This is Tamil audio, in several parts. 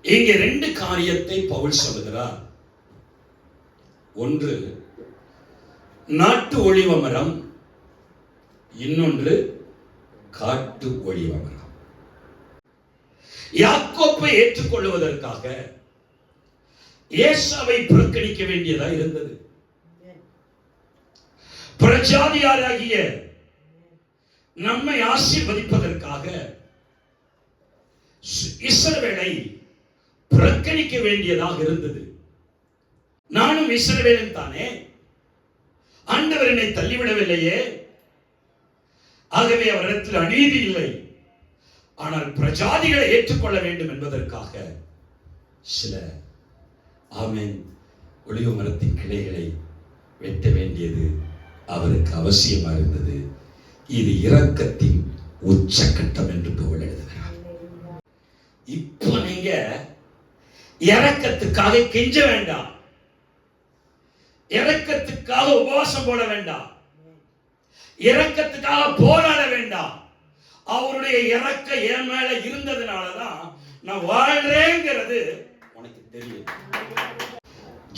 இங்கே ரெண்டு காரியத்தை பவுல் சொல்லுகிறார். ஒன்று நாட்டு ஒலிவ மரம், இன்னொன்று காட்டு ஒலிவ மரம். யாக்கோப்பை ஏற்றுக்கொள்வதற்காக ஏசாவை புறக்கணிக்க வேண்டியதா இருந்தது. பிரஜாதியாராகிய நம்மை ஆசீர்வதிப்பதற்காக இஸ்ரவேலை புறக்கணிக்க வேண்டியதாக இருந்தது. நானும் இஸ்ரவேலன் தானே, ஆண்டவர் என்னை தள்ளிவிடவில்லையே, ஆகவே அவரிடத்தில் அநீதி இல்லை, ஆனால் பிரஜாதிகளை ஏற்றுக்கொள்ள வேண்டும் என்பதற்காக சில ஆமென் ஒலிவ மரத்தின் கிளைகளை வெட்ட வேண்டியது அவருக்கு அவசியமா இருந்தது. இது இரக்கத்தின் உச்சக்கட்டம் என்று பவுல் எழுதுகிறார். இப்போ நீங்க இரக்கத்துக்காக கெஞ்ச வேண்டாம், இரக்கத்துக்காக உபவாசம் போட வேண்டாம், இரக்கத்துக்காக போராட வேண்டாம். அவருடைய இரக்க என் மேல இருந்ததுனாலதான் நான் வாழ்றேங்கிறது உனக்கு தெரியும்.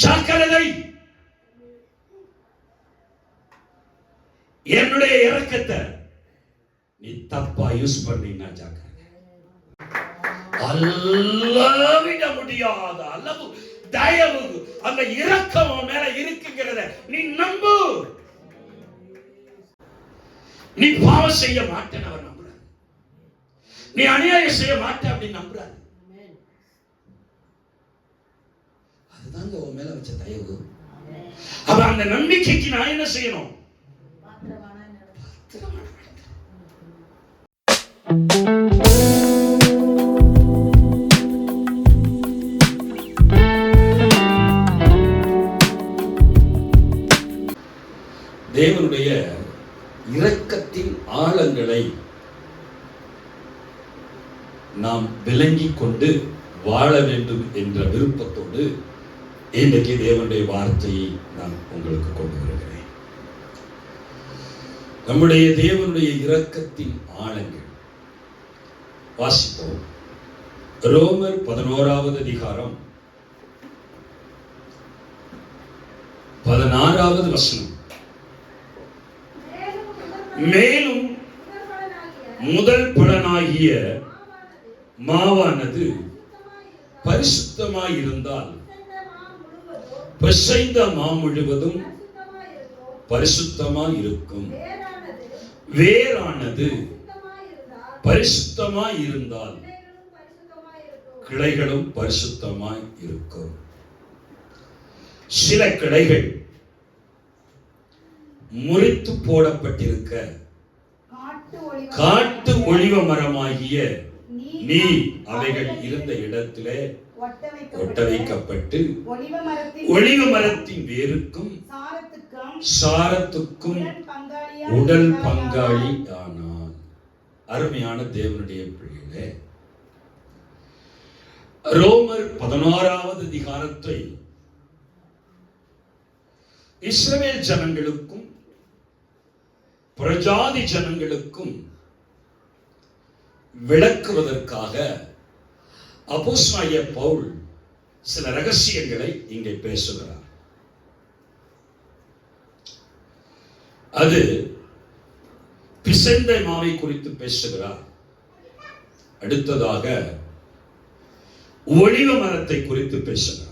ஜாக்கிரதை, என்னுடைய இரக்கத்தை நீ தப்பா யூஸ் பண்ணீங்கன்னா ஜாக்கிரதை. அளவிட முடியாத அளவு தயவு அந்த இரக்கம் மேல இருக்குங்கிறத நீ நம்பு. நீ பாவம் செய்ய மாட்டேன்னு அவர் நம்புறாரு, நீ அநியாயம் செய்ய மாட்டேன் அப்படின்னு நம்புறாரு. அதுதாங்க உன் மேல வச்ச தயவு. அப்ப அந்த நம்பிக்கைக்கு நான் என்ன செய்யணும்? தேவனுடைய இரக்கத்தின் ஆழங்களை நாம் விளங்கிக் கொண்டு வாழ வேண்டும் என்ற விருப்பத்தோடு இன்றைக்கு தேவனுடைய வார்த்தையை நான் உங்களுக்கு கொண்டு வருகிறேன். நம்முடைய தேவனுடைய இரக்கத்தின் ஆழங்கள் வாசிப்போம். ரோமர் 11வது அதிகாரம் 16வது வசனம். மேலும் முதல் பலனாகிய மாவானது பரிசுத்தமாயிருந்தால் பிசைந்த மா முழுவதும் பரிசுத்தமாயிருக்கும். வேரானது பரிசுத்தமாயிருந்தால் கிளைகளும் பரிசுத்தமாய் இருக்கும். சில கிளைகள் முறித்து போடப்பட்டிருக்க காட்டு ஒலிவ மரமாகிய நீ அவைகள் இருந்த இடத்திலே ஒட்ட வைக்கப்பட்டு ஒலிவ மரத்தின் வேருக்கும் சாரத்துக்கும் உடல் பங்காளி ஆனான். அருமையான தேவனுடைய பிள்ளைகளே, ரோமர் 16வது அதிகாரத்தை இஸ்ரவேல் ஜனங்களுக்கும் பிரஜாதி ஜனங்களுக்கும் விளக்குவதற்காக அப்போஸ்தலனாகிய பவுல் சில ரகசியங்களை இங்கே பேசுகிறார். அது பிசைந்த மாவை குறித்து பேசுகிறார். அடுத்ததாக ஒலிவ மரத்தை குறித்து பேசுகிறார்.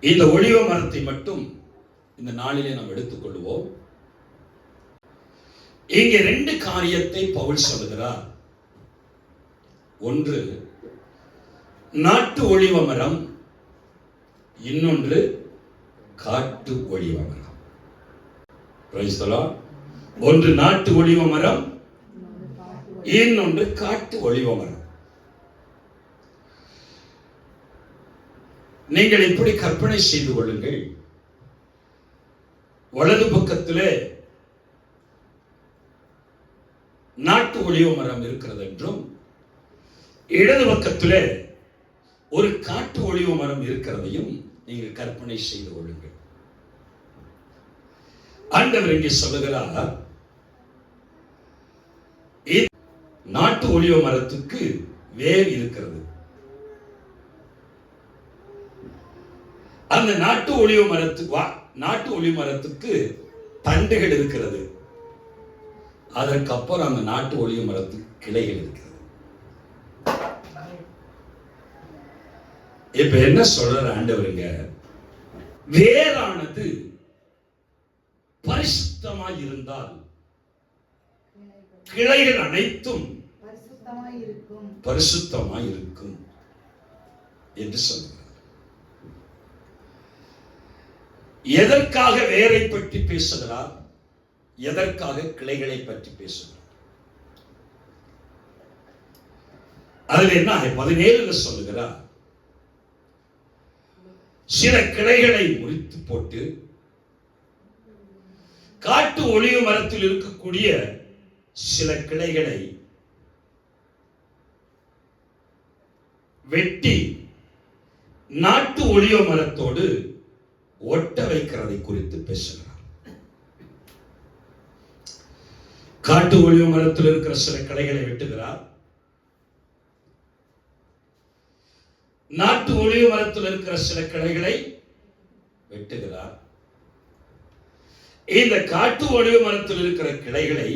இந்த ஒலிவ மரத்தை மட்டும் இந்த நாளிலே நாம் எடுத்துக்கொள்வோம். இங்கே ரெண்டு காரியத்தை பவுல் சொல்லுகிறார். ஒன்று நாட்டு ஒலிவ மரம், இன்னொன்று காட்டு ஒலிவ மரம். Price the Lord. ஒன்று நாட்டு ஒலிவ மரம், இன்னொன்று காட்டு ஒலிவ மரம். நீங்கள் இப்படி கற்பனை செய்து கொள்ளுங்கள். வலது பக்கத்திலே நாட்டு ஒலிவ மரம் இருக்கிறது என்றும், இடது பக்கத்திலே ஒரு காட்டு ஒலிவ மரம் இருக்கிறதையும் நீங்கள் கற்பனை செய்து கொள்ளுங்கள். ஆண்டவர் இங்கே சொல்லுகிறார், நாட்டு ஒலிவ மரத்துக்கு வேர் இருக்கிறது. அந்த நாட்டு ஒலிவ மரத்துக்கு தண்டுகள் இருக்கிறது. அதற்கப்புறம் அந்த நாட்டு ஒலிவ மரத்துக்கு கிளைகள் இருக்கிறது. இப்ப என்ன சொல்ற ஆண்டவருங்க, வேரானது பரிசுத்தமாய் இருந்தால் கிளைகள் அனைத்தும் பரிசுத்தமாய் இருக்கும் என்று சொல்கிறார். எதற்காக வேரை பற்றி பேசுகிறார்? எதற்காக கிளைகளை பற்றி பேசுகிறார்? அதில் என்ன 17 சொல்லுகிறார், சில கிளைகளை முறித்து போட்டு காட்டு ஒலிவ மரத்தில் இருக்கக்கூடிய சில கிளைகளை வெட்டி நாட்டு ஒலிவ மரத்தோடு ஒட்ட வைக்கிறதை குறித்து பேசுகிறார். காட்டு ஒலிவ மரத்தில் இருக்கிற சில கிளைகளை வெட்டுகிறார். நாட்டு ஒலிவ மரத்தில் இருக்கிற சில கிளைகளை வெட்டுகிறார். இந்த காட்டு ஒலிவ மரத்தில் இருக்கிற கிளைகளை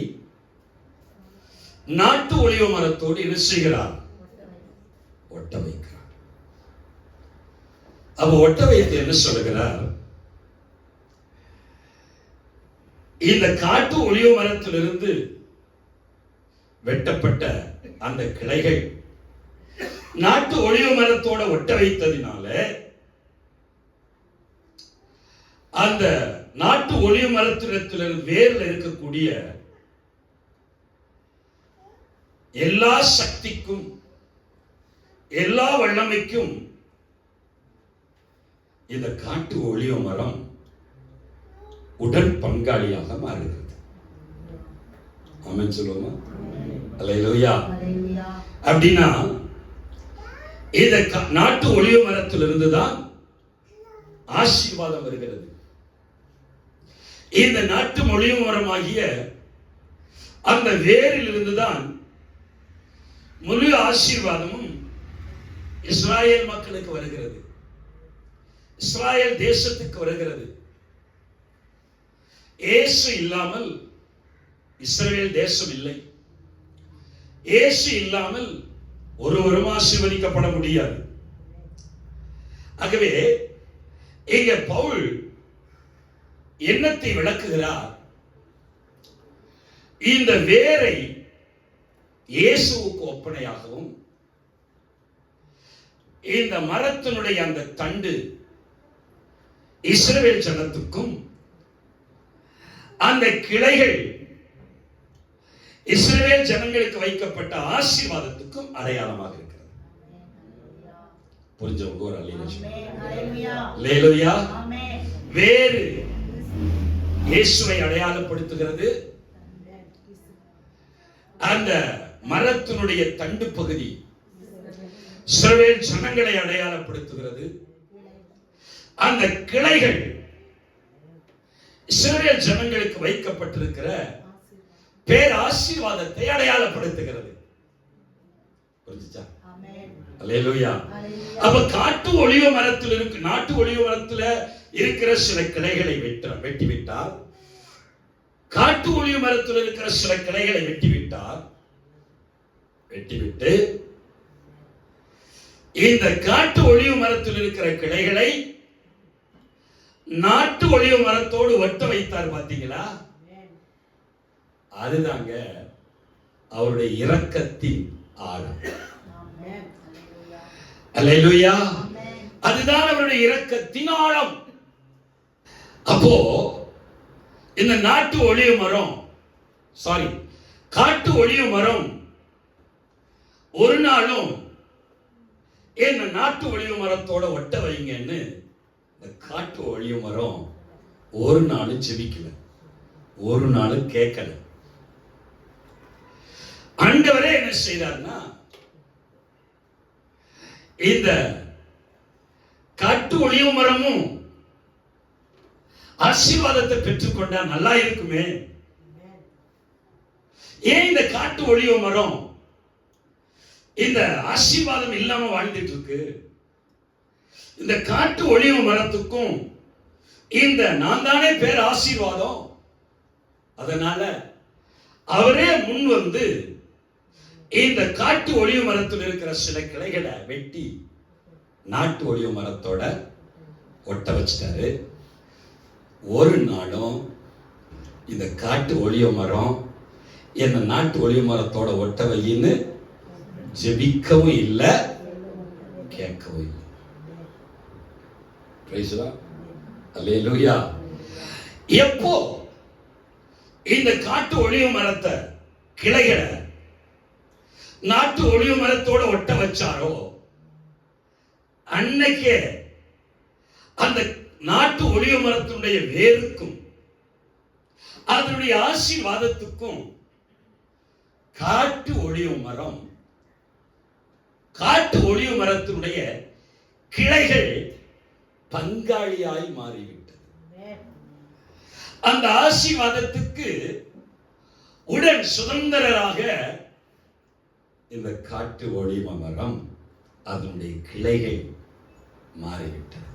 நாட்டு ஒலிவ மரத்தோடு என்ன செய்கிறார்? ஒட்ட வைக்கிறார். அப்ப ஒட்ட வைத்து என்ன சொல்லுகிறார்? இந்த காட்டு ஒலிவ மரத்திலிருந்து வெட்டப்பட்ட அந்த கிளைகள் நாட்டு ஒலிவ மரத்தோட ஒட்ட வைத்ததினால அந்த நாட்டு ஒலிவ மரத்திலிருந்து வேர்ல இருக்கக்கூடிய எல்லா சக்திக்கும் எல்லா வல்லமைக்கும் இந்த காட்டு ஒலிவ மரம் உடன் பங்காளியாக மாறுகிறது. ஆமென் சொல்லுவோமா? அல்லேலூயா. அப்படின்னா இந்த நாட்டு ஒலிவ மரத்திலிருந்து தான் ஆசீர்வாதம் வருகிறது. இந்த நாட்டு ஒலிவ மரமாகிய அந்த வேரில் இருந்துதான் முழு ஆசீர்வாதமும் இஸ்ராயேல் மக்களுக்கு வருகிறது, இஸ்ராயேல் தேசத்துக்கு வருகிறது. இயேசு இல்லாமல் இஸ்ரவேல் தேசம் இல்லை. இயேசு இல்லாமல் ஒருவரும் ஆசீர்வதிக்கப்பட முடியாது. ஆகவே இங்க பவுல் என்னத்தை விளக்குகிறார்? இந்த வேரை இயேசுவுக்கு ஒப்பனையாகவும் இந்த மரத்தினுடைய அந்த தண்டு இஸ்ரவேல் ஜனத்துக்கும் அந்த கிளைகள் இஸ்ரவேல் ஜனங்களுக்கு வைக்கப்பட்ட ஆசீர்வாதத்துக்கும் அடையாளமாக இருக்கிறது. புரிஞ்சவங்க ஒரு அல்லேலூயா. வேறு இயேசுவை அடையாளப்படுத்துகிறது. அந்த மரத்தினுடைய தண்டு பகுதி இஸ்ரவேல் ஜனங்களை அடையாளப்படுத்துகிறது. அந்த கிளைகள் இஸ்ரவேல் ஜனங்களுக்கு வைக்கப்பட்டிருக்கிற பேர் ஆசீர்வாதத்தை அடையாளப்படுத்துகிறது. புரிஞ்சுச்சா? அல்லேலூயா. அப்ப காட்டு ஒலிவ மரத்தில் இருக்கு, நாட்டு ஒலிவ மரத்துல இருக்கிற சில கிளைகளை வெட்டிவிட்டால், காட்டு ஒலிவ மரத்தில் இருக்கிற சில கிளைகளை வெட்டிவிட்டு இந்த காட்டு ஒலிவ மரத்தில் இருக்கிற கிளைகளை நாட்டு ஒலிவ மரத்தோடு ஒட்ட வைத்தார். பார்த்தீங்களா? அதுதாங்க அவருடைய இரக்கத்தின் ஆழம். அல்லேலூயா. அதுதான் அவருடைய இரக்கத்தின் ஆழம். அப்போ இந்த நாட்டு ஒலிவ மரம் காட்டு ஒலிவ மரம் ஒரு நாளும் இந்த நாட்டு ஒலிவ மரத்தோட ஒட்ட வைங்கன்னு இந்த காட்டு ஒலிவ மரம் ஒரு நாளும் செபிக்கல, ஒரு நாளும் கேட்கல. ஆண்டவரே என்ன செய்தார்னா, இந்த காட்டு ஒலிவ மரமும் ஆசீர்வாதத்தை பெற்றுக்கொண்டா நல்லா இருக்குமே. ஏன் இந்த காட்டு ஒலிவ மரம் இந்த ஆசீர்வாதம் இல்லாம வாழ்ந்துட்டு இருக்கு. இந்த காட்டு ஒளிவு மரத்துக்கும் இந்த நான் தானே பேர் ஆசீர்வாதம். அதனால அவரே முன் வந்து இந்த காட்டு ஒளிவு மரத்தில் இருக்கிற சில கிளைகளை வெட்டி நாட்டு ஒளிவு மரத்தோட ஒட்ட வச்சிட்டாரு. ஒரு நாளும் இந்த காட்டு ஒளிவு மரம் என்ன நாட்டு ஒளிவு மரத்தோட ஒட்ட வையின்னு ஜெபிக்கவும் இல்லை, கேட்கவும் இல்லை. அல்லேலூயா. எப்போ இந்த காட்டு ஒளிவு மரத்தை கிளைகளை நாட்டு ஒளிவு மரத்தோட ஒட்ட வச்சாரோ அன்னைக்கே அந்த நாட்டு ஒளிவு மரத்தினுடைய வேருக்கும் அதனுடைய ஆசீர்வாதத்துக்கும் காட்டு ஒளிவு மரத்தினுடைய கிளைகள் பங்காளியாய் மாறிவிட்டது. அந்த ஆசீர்வாதத்துக்கு உடன் சுதந்திரராக இந்த காட்டு ஒளிவு மரம் அதனுடைய கிளைகள் மாறிவிட்டது.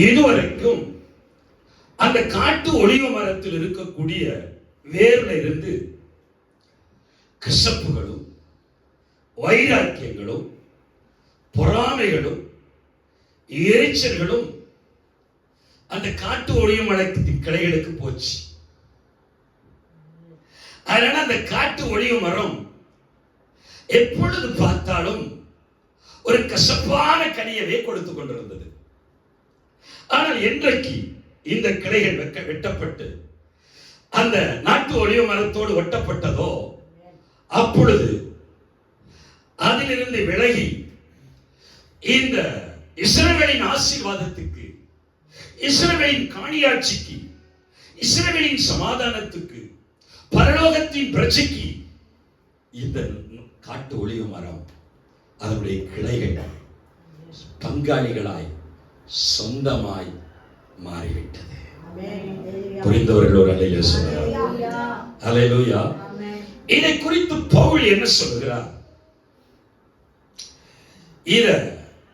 இதுவரைக்கும் அந்த காட்டு ஒளிவு மரத்தில் இருக்கக்கூடிய வேர்ல இருந்து கசப்புகளும் வைராக்கியங்களும் பொறாமைகளும் எரிச்சல்களும் அந்த காட்டு ஒளிவு மரத்தின் கிளைகளுக்கு போச்சு. அதனால அந்த காட்டு ஒளிவு மரம் எப்பொழுது பார்த்தாலும் ஒரு கசப்பான கனியவே கொடுத்து கொண்டிருந்தது. ஆனால் என்றைக்கு இந்த கிளைகள் வெட்டப்பட்டு அந்த நாட்டு ஒளிவு மரத்தோடு ஒட்டப்பட்டதோ அப்பொழுது அதிலிருந்து விலகி இந்த இஸ்ரவேலின் ஆசீர்வாதத்துக்கு, இஸ்ரவேலின் காணியாட்சிக்கு, இஸ்ரவேலின் சமாதானத்துக்கு, பரலோகத்தின் பிரஜைக்கு இந்த காட்டு ஒளிவு மரம் அதனுடைய கிளைகள் பங்காளிகளாய் சொந்தமாய் மாறிவிட்டது. புரிந்தவர்கள் ஒரு அல்லேலூயா சொல்லுகிறார். அல்லேலூயா. இதை குறித்து பவுல் என்ன சொல்லுகிறார்? இத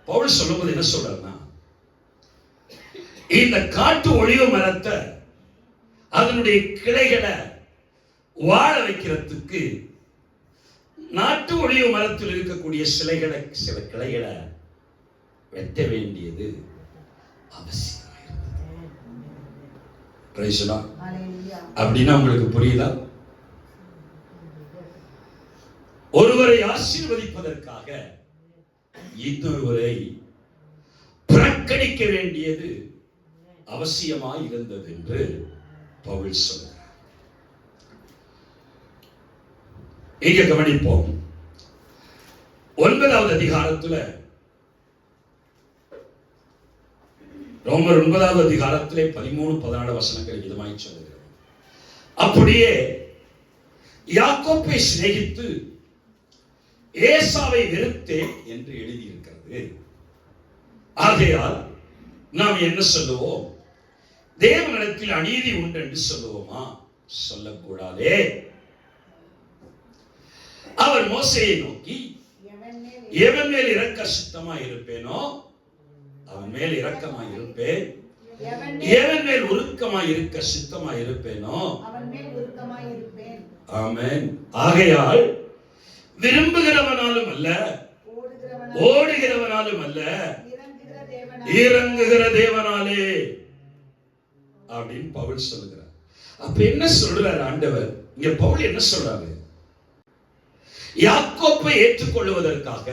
பவுல் சொல்லும்போது என்ன சொல்றாருன்னா, இந்த காட்டு ஒளிவு மரத்தை அதனுடைய கிளைகளை வாழ வைக்கிறதுக்கு நாட்டு ஒளிவு மரத்தில் இருக்கக்கூடிய சில கிளைகளை வெட்ட வேண்டியது அவசியம். அப்படின்னா உங்களுக்கு புரியுதா? ஒருவரை ஆசீர்வதிப்பதற்காக இன்னொருவரை புறக்கணிக்க வேண்டியது அவசியமாய் இருந்தது என்று பவுல் சொல்கிறார். இங்க கவனிப்போம். 9வது அதிகாரத்துல, ரோமர் 9வது அதிகாரத்திலே 13-14 வசனங்கள் விதமாய் சொல்லுகிறது. அப்படியே யாக்கோப்பை சிநேகித்து ஏசாவை வெறுத்தேன் என்று எழுதியிருக்கிறது. ஆகையால் நாம் என்ன சொல்லுவோம்? தேவனிடத்தில் அநீதி உண்டு என்று சொல்லுவோமா? சொல்லக்கூடாதே. அவர் மோசேயை நோக்கி, எவன் மேல் இரக்க சித்தமாய் இருப்பேனோ அவன் மேல் இரக்கமாய் இருப்பேன், எவன் மேல் உருக்கமாய் இருக்க சித்தமாய் இருப்பேனோ அவன் மேல் உருக்கமாய் இருப்பேன். ஆமென். ஆகையால் விரும்புகிறவனாலும் அல்ல, ஓடுகிறவனாலும் அல்ல, இறங்குகிற தேவனாலே அப்படின்னு பவுல் சொல்லுகிறார். அப்ப என்ன சொல்றாரு ஆண்டவர்? இங்க பவுல் என்ன சொல்றாரு? யாக்கோப்பை ஏற்றுக்கொள்வதற்காக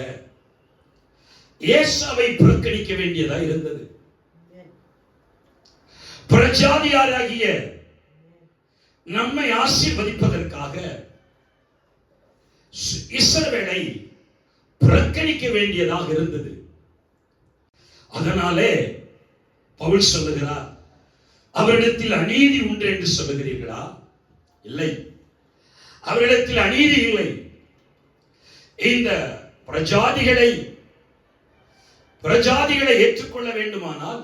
ஏசாவை புறக்கணிக்க வேண்டியதா இருந்தது. பிரஜாதியாராகிய நம்மை ஆசீர்வதிப்பதற்காக இஸ்ரவேலை புறக்கணிக்க வேண்டியதாக இருந்தது. அதனாலே பவுல் சொல்லுகிறார், அவரிடத்தில் அநீதி உண்டு என்று சொல்லுகிறீர்களா? இல்லை, அவரிடத்தில் அநீதி இல்லை. இந்த பிரஜாதிகளை ஏற்றுக்கொள்ள வேண்டுமானால்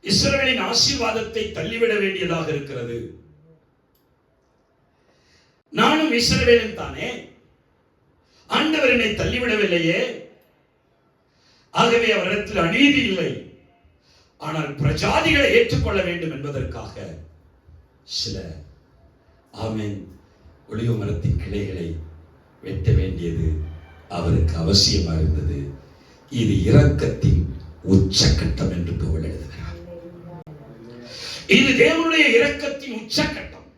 இஸ்ரவேலின் ஆசீர்வாதத்தை தள்ளிவிட வேண்டியதாக இருக்கிறது. நானும் இஸ்ரவேலன் தானே, என்னை தள்ளிவிடவில்லையே, ஆகவே அவரிடத்தில் அநீதி இல்லை. ஆனால் பிரஜாதிகளை ஏற்றுக்கொள்ள வேண்டும் என்பதற்காக சில ஆமென் ஒலிவ மரத்தின் கிளைகளை வெட்ட வேண்டியது அவருக்கு அவசியமா இருந்தது. இது இரக்கத்தின் உச்சக்கட்டம் என்று பவுல் எழுதுகிறார். இது தேவனுடைய இரக்கத்தின் உச்சக்கட்டம்.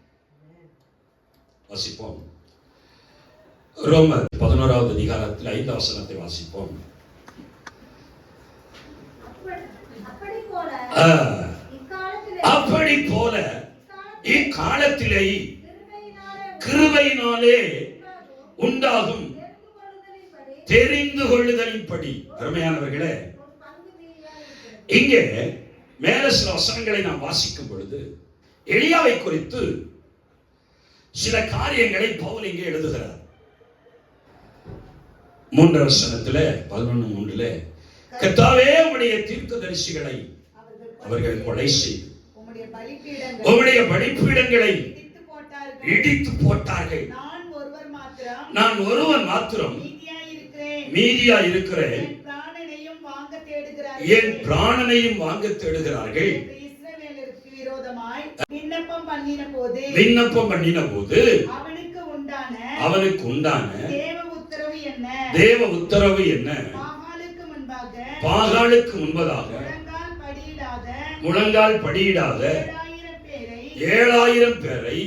வாசிப்போம். ரோமர் 11வது அதிகாரத்தில் 5வது வசனத்தை வாசிப்போம். அப்படி போல இக்காலத்திலே கிருபையினாலே உண்டாகும் தெரிந்து கொள்ளுதலின்படி. அருமையானவர்களே, இங்கே மேல சில வசனங்களை நாம் வாசிக்கும் பொழுது எலியாவை குறித்து சில காரியங்களை பவுல் இங்கே எழுதுகிறார். 3 வசனத்திலே 11:3 கர்த்தாவே உம்முடைய தீர்க்கதரிசிகளை அவர்கள் கொலை செய்து உம்முடைய பலிபீடங்களை இடித்து போட்டார்கள். நான் ஒருவன் மாத்திரம் மீதியா இருக்கிறேன். என் பிராணனையும் வாங்க தேடுகிறார்கள். விண்ணப்பம் பண்ணின போது அவனுக்கு உண்டான தேவ உத்தரவு என்ன? பாகாலுக்கு முன்பதாக முழங்கால் படியிடாத 7000 பேரை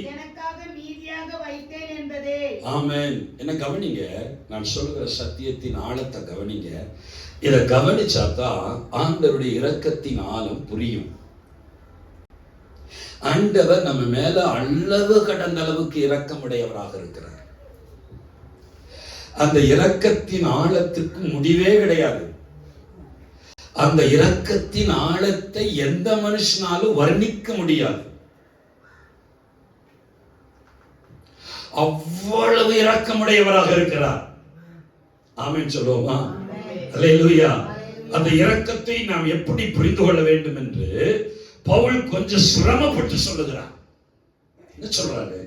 ஆமென். என்ன கவனிங்க, நான் சொல்லுகிற சத்தியத்தின் ஆழத்தை கவனிங்க. இதை கவனிச்சாதான் ஆண்டவருடைய இரக்கத்தின் ஆழம் புரியும். ஆண்டவர் நம்ம மேல அளவு கடந்த அளவுக்கு இரக்கமுடையவராக இருக்கிறார். அந்த இரக்கத்தின் ஆழத்துக்கு முடிவே கிடையாது. அந்த இரக்கத்தின் ஆழத்தை எந்த மனுஷனாலும் வர்ணிக்க முடியாது. அவ்வளவு இரக்கமுடையவராக இருக்கிறார். ஆமென் சொல்லுவோமா? அல்லேலூயா. அந்த இரக்கத்தை நாம் எப்படி புரிந்து கொள்ள வேண்டும் என்று பவுல் கொஞ்சம் சிரமப்பட்டு சொல்லுகிறார். என்ன சொல்றாரு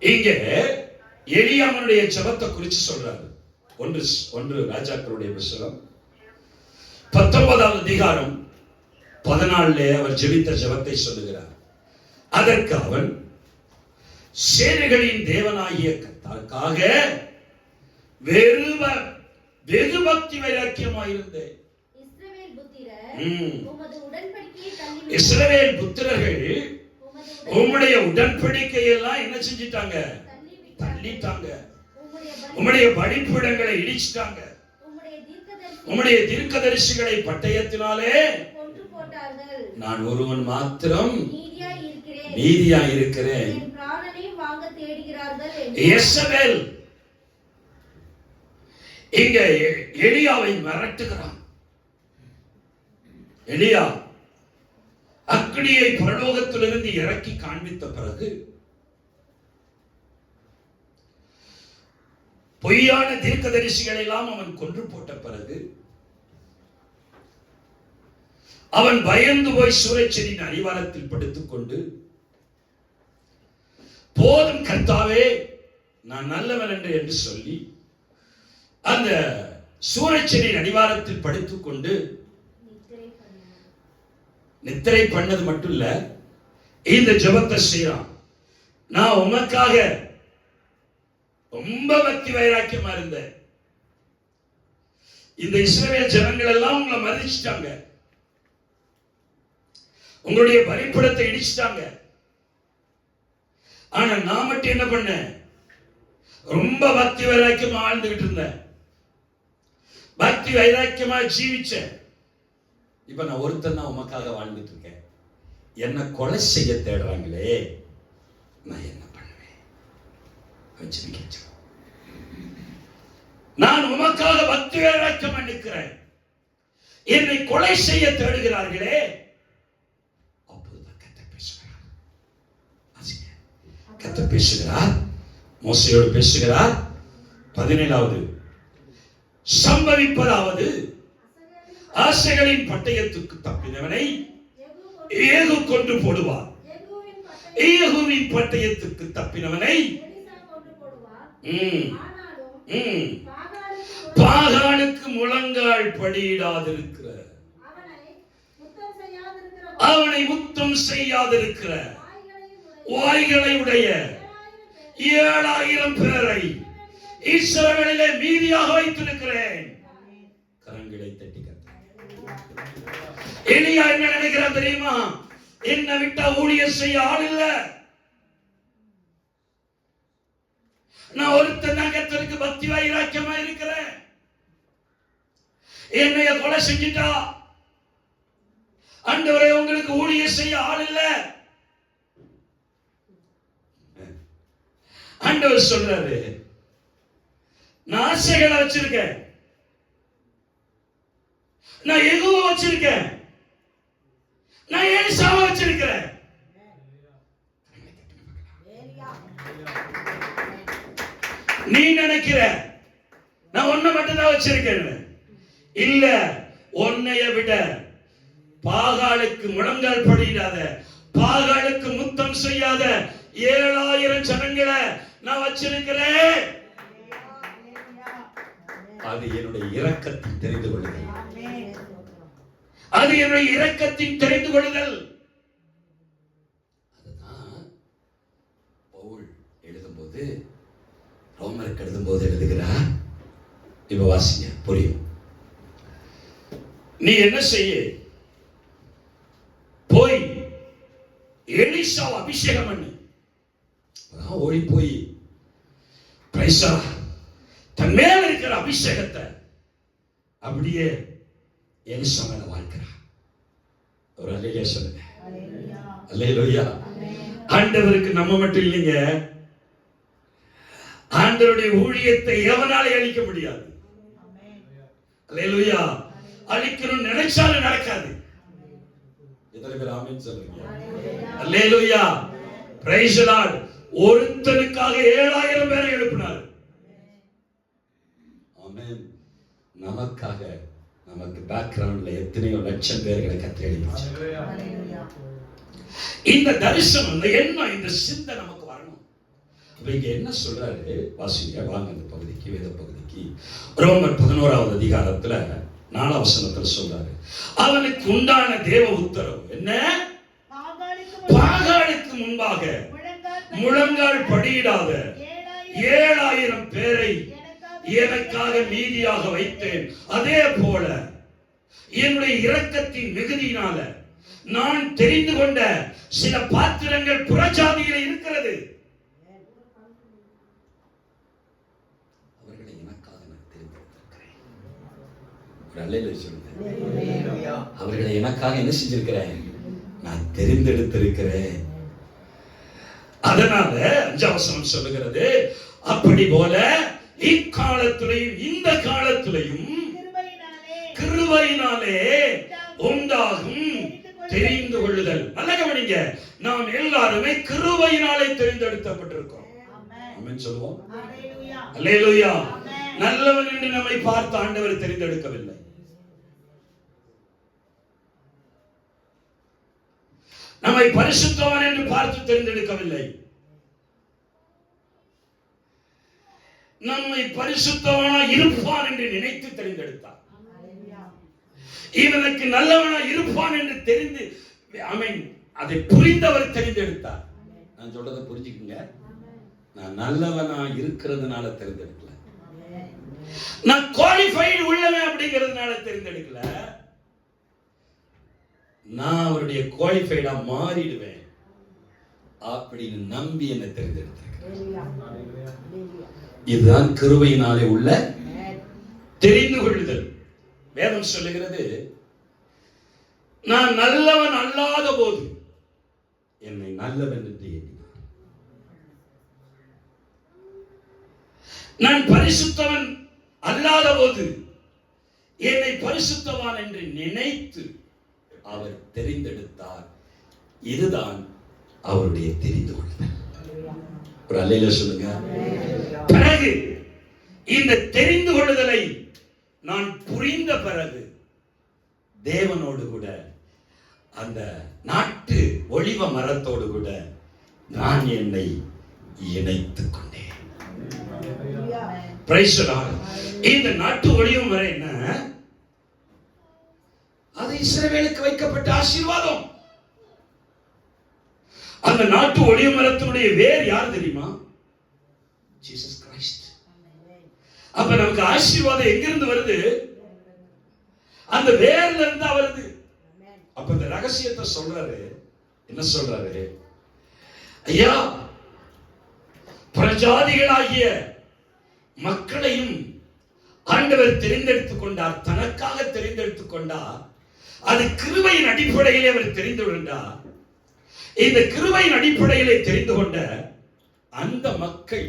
இங்க? எலியாமனுடைய ஜெபத்தை குறித்து சொல்றாரு. ஒன்று ராஜாக்களுடைய புத்தகம் 19வது அதிகாரம் 14 அவர் ஜெபித்த ஜெபத்தை சொல்லுகிறார். அதற்கு அவன் சேனைகளின் தேவனாகிய கர்த்தருக்காக வெகு பக்தி வைராக்கியமாயிருந்தேன். இஸ்ரவேல் புத்திரர்கள் உம்முடைய உடன்படிக்கையெல்லாம் என்ன செஞ்சிட்டாங்க? தள்ளிட்டாங்க. உம்முடைய பலிபீடங்களை இடிச்சிட்டாங்க. உம்முடைய தீர்க்கதரிசிகளை பட்டயத்தினாலே நான் ஒருவன் மாத்திரம் நீதியா இருக்கிறேன். யெசபேல் இங்க எலியாவை மிரட்டுகிறான். எலியா அக்னியை பரலோகத்திலிருந்து இறக்கி காண்பித்த பிறகு பொய்யான தீர்க்கதரிசிகளை எல்லாம் அவன் கொன்று போட்ட பிறகு அவன் பயந்து போய் சூரச்செடியின் அடிவாரத்தில் படுத்துக் கொண்டு, போதும் கர்த்தாவே நான் நல்லவன் என்று சொல்லி அந்த சூரச்செடியின் அடிவாரத்தில் படுத்துக் கொண்டு நித்திரை பண்ணது மட்டும் இல்ல, இந்த ஜெபத்தை செய்யறான். நான் உமக்காக ரொம்ப பக்தி வைராக்கியமா இருந்தேன். இந்த இஸ்ரவேல் ஜனங்கள் எல்லாம் உங்களை மதிச்சிட்டாங்க. உங்களுடைய பலிபீடத்தை இடிச்சிட்டாங்க. ஆனா நான் மட்டும் என்ன பண்ணேன்? ரொம்ப பக்தி வைராக்கியமா வாழ்ந்துகிட்டு இருந்தேன். பக்தி வைராக்கியமா ஜீவிச்சேன். இப்ப நான் ஒருத்தன் தான் உமக்காக வாழ்ந்துட்டு இருக்கேன். என்ன கொலை செய்ய தேடுறாங்களே, நான் என்ன பண்ணுவேன்? நான் உமக்காக பக்தி வைராக்கியமா நிற்கிறேன். என்னை கொலை செய்ய தேடுகிறார்களே. அப்போதுதான் கர்த்தர் பேசுகிறார். மோசேயோடு பேசுகிறார். 17வது சம்பவிப்பதாவது ஆசைகளின் பட்டயத்துக்கு தப்பினவனை ஏகு கொண்டு போடுவார். ஏகுவின் பட்டயத்துக்கு தப்பினவனை பாகாலுக்கு முழங்கால் படியிடாதிருக்கிற, அவனை முத்தம் செய்யாதிருக்கிற வாய்களை உடைய 7000 பேரை இஸ்ரவேலிலே மீதியாக வைத்திருக்கிறேன். கரங்களை தட்டி எலியா என்ன நினைக்கிறான் தெரியுமா? என்ன விட்டா ஊழியர் செய்ய ஆள் இல்ல, நான் ஒருத்தன் தான் கர்த்தருக்கு பக்தி வைராக்கியமா இருக்கிறேன், என்னைய கொலை செஞ்சிட்டா ஆண்டவரே உங்களுக்கு ஊழியர் செய்ய ஆள் இல்ல. ஆண்டவர் சொல்றாரு, நான் ஆசைகளை வச்சிருக்கேன், நான் யெகோவா வச்சிருக்கேன், நான் எலிசாவை வச்சிருக்கிறேன். நீ நினைக்கிற நான் ஒன்ன மட்டும் தான் வச்சிருக்கேன், இல்ல, உன்னைய விட பாகாலுக்கு முழங்கால் படியிடாத, பாகாலுக்கு முத்தம் செய்யாத 7000 ஜனங்களை நான் வச்சிருக்கிறேன். அது என்னுடைய இரக்கத்தின் தெரிந்து கொள்ளுதல், அது என்னுடைய இரக்கத்தின் தெரிந்து கொள்ளுதல். அதுதான் பவுல் எழுதும்போது, ரோமருக்கு எழுதும்போது எழுதுகிறார். இப்ப வாசிங்க, புரியும். நீ என்ன செய்ய, போய் எலிசா அபிஷேகம் பண்ணு. ஓடி போய் தன் மேல இருக்கிற அபிஷேகத்தை அப்படியே எலிசா மேல வாழ்க்கிறார். ஒரு அல்லேலூயா சொல்லுங்க. அல்லேலூயா. ஆண்டவருக்கு நம்ம மட்டும் இல்லைங்க, ஆண்டவருடைய ஊழியத்தை எவனால அழிக்க முடியாது. அல்லேலூயா. அழிக்கணும் நினைச்சாலும் நடக்காது. எத்தனை பேர் ஆமென் சொல்றீங்க? அல்லேலூயா. Praise the Lord. ஒருத்தனுக்காக 7000 பேரை எழுப்பினார். ஆமென். நமக்காக, நமக்கு பேக்ரவுண்ட்ல எத்தனையோ லட்சம் பேர்களை கர்த்தர் எழுப்பினார். இந்த தரிசனம், இந்த எண்ணம், இந்த சிந்தை நமக்கு வரணும். இங்க என்ன சொல்றாரு வாசிங்க, வாங்க இந்த பகுதிக்கு, வேத பகுதிக்கு. ரோமர் 11வது அதிகாரத்துல 4வது வசனத்துல சொல்றாரு, அவனுக்கு உண்டான தேவ உத்தரவு என்ன? பாகாலுக்கு முன்பாக முழங்கால் படியிடாத 7000 பேரை எனக்காக மீதியாக வைத்தேன். அதே போல என்னுடைய இரக்கத்தின் மிகுதியினால நான் தெரிந்து கொண்ட சில பாத்திரங்கள் புறஜாதியில இருக்கிறது. அவர்களை எனக்காக நான் தெரிந்தெடுத்திருக்கிறேன். ஒரு அல்லேலூயா சொல்லுங்க. அவர்களை எனக்காக என்ன செஞ்சிருக்கிறேன்? நான் தெரிந்தெடுத்திருக்கிறேன். அதனால 5வது வசனம் சொல்லுகிறது, அப்படி போல இக்காலத்திலையும் இந்த காலத்திலையும் கிருபையினாலே உண்டாகும் தெரிந்து கொள்ளுதல். நல்ல கவனிங்க, நாம் எல்லாருமே கிருபையினாலே தெரிந்தெடுக்கப்பட்டிருக்கோம். ஆமென் சொல்லுவோம். அல்லேலூயா. நல்லவன் என்று நம்மை பார்த்து ஆண்டவர் தெரிந்தெடுக்கவில்லை. நம்மை பரிசுத்தவான் என்று பார்த்து தெரிந்தெடுக்கவில்லை. நம்மை பரிசுத்தவனா இருப்பான் என்று நினைத்து தெரிந்தெடுத்தார். இவனுக்கு நல்லவனா இருப்பான் என்று தெரிந்து, ஆமென், அதை புரிந்தவர் தெரிந்தெடுத்தார். நான் சொல்றதை புரிஞ்சுக்குங்க. நான் நல்லவனா இருக்கிறதுனால தெரிந்தெடுக்கல, நான் குவாலிஃபைடு உள்ளவன் அப்படிங்கிறதுனால தெரிந்தெடுக்கல, நான் அவருடைய குவாலிஃபைடா மாறிடுவேன் அப்படின்னு நம்பி என்ன தெரிந்தெடுத்திருக்கிறேன். இதுதான் கிருபையினாலே உள்ள தெரிந்து கொள்ளுதல். வேதம் சொல்லுகிறது, நான் நல்லவன் அல்லாத போது என்னை நல்லவன் என்று எண்ணினார். நான் பரிசுத்தவன் அல்லாத போது என்னை பரிசுத்தவான் என்று நினைத்து அவர் தெரிந்தெடுத்தார். இதுதான் அவருடைய தெரிந்து கொள்ளுதல். ஒரு அல்லேலூயா சொல்லுங்க. பிறகு இந்த தெரிந்து கொள்ளுதலை நான் புரிந்த பிறகு தேவனோடு கூட, அந்த நாட்டு ஒலிவ மரத்தோடு கூட நான் என்னை இணைத்துக் கொண்டேன். Price the Lord. இந்த நாட்டு ஒளியும் வரை என்ன, அது இஸ்ரவேலுக்கு வைக்கப்பட்ட ஆசீர்வாதம். அந்த நாட்டு ஒளியும் மரத்தினுடைய வேர் யார் தெரியுமா? Jesus Christ. அப்ப நமக்கு ஆசீர்வாதம் எங்கிருந்து வருது? அந்த வேர்ல இருந்து வருது. அப்ப இந்த ரகசியத்தை சொல்றாரு. என்ன சொல்றாரு? ஐயா, பிரஜாதிகளாகிய மக்களையும் ஆண்டவர் தெரிந்தெடுத்துக் கொண்டார், தனக்காக தெரிந்தெடுத்துக் கொண்டார். அது கிருபையின் அடிப்படையிலே அவர் தெரிந்து கொண்டார். இந்த கிருபையின் அடிப்படையிலே தெரிந்து கொண்ட அந்த மக்கள்,